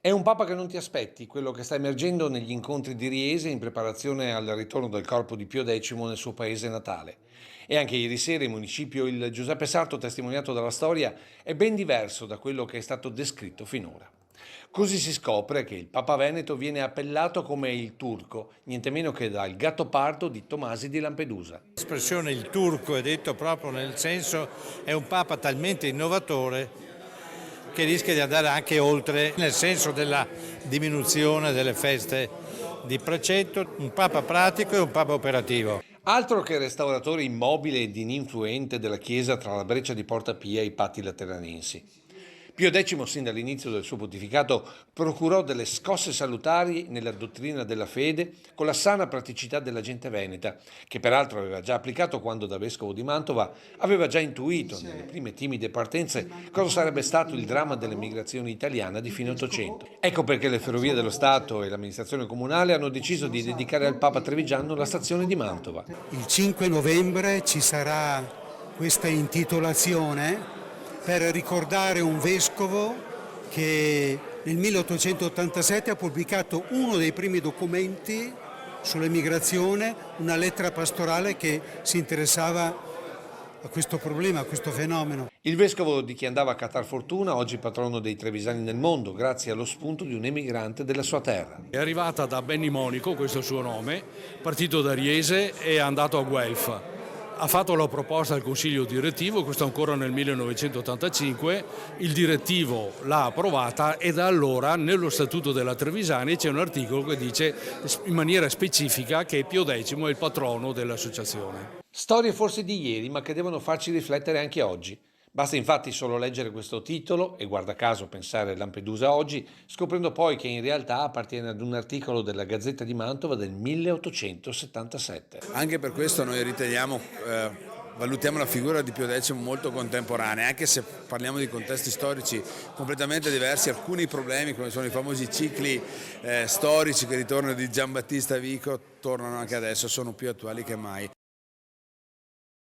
È un Papa che non ti aspetti, quello che sta emergendo negli incontri di Riese in preparazione al ritorno del corpo di Pio X nel suo paese natale. E anche ieri sera in municipio il Giuseppe Sarto, testimoniato dalla storia, è ben diverso da quello che è stato descritto finora. Così si scopre che il Papa Veneto viene appellato come il turco, niente meno che dal Gattopardo di Tomasi di Lampedusa. L'espressione il turco è detto proprio nel senso è un Papa talmente innovatore che rischia di andare anche oltre nel senso della diminuzione delle feste di precetto, un Papa pratico e un Papa operativo. Altro che restauratore immobile ed ininfluente della chiesa tra la breccia di Porta Pia e i patti lateranensi. Pio X, sin dall'inizio del suo pontificato, procurò delle scosse salutari nella dottrina della fede con la sana praticità della gente veneta, che peraltro aveva già applicato quando da vescovo di Mantova aveva già intuito, nelle prime timide partenze, cosa sarebbe stato il dramma dell'emigrazione italiana di fine Ottocento. Ecco perché le Ferrovie dello Stato e l'amministrazione comunale hanno deciso di dedicare al Papa Trevigiano la stazione di Mantova. Il 5 novembre ci sarà questa intitolazione per ricordare un vescovo che nel 1887 ha pubblicato uno dei primi documenti sull'emigrazione, una lettera pastorale che si interessava a questo problema, a questo fenomeno. Il vescovo di chi andava a catar fortuna, oggi patrono dei trevisani nel mondo, grazie allo spunto di un emigrante della sua terra. È arrivata da Bennimonico, questo è il suo nome, partito da Riese e è andato a Guelf. Ha fatto la proposta al consiglio direttivo, questo ancora nel 1985, il direttivo l'ha approvata e da allora nello statuto della Trevisani c'è un articolo che dice in maniera specifica che Pio X è il patrono dell'associazione. Storie forse di ieri, ma che devono farci riflettere anche oggi. Basta infatti solo leggere questo titolo e guarda caso pensare a Lampedusa oggi, scoprendo poi che in realtà appartiene ad un articolo della Gazzetta di Mantova del 1877. Anche per questo noi riteniamo, valutiamo la figura di Pio X molto contemporanea, anche se parliamo di contesti storici completamente diversi, alcuni problemi come sono i famosi cicli storici che ritornano di Giambattista Vico tornano anche adesso, sono più attuali che mai.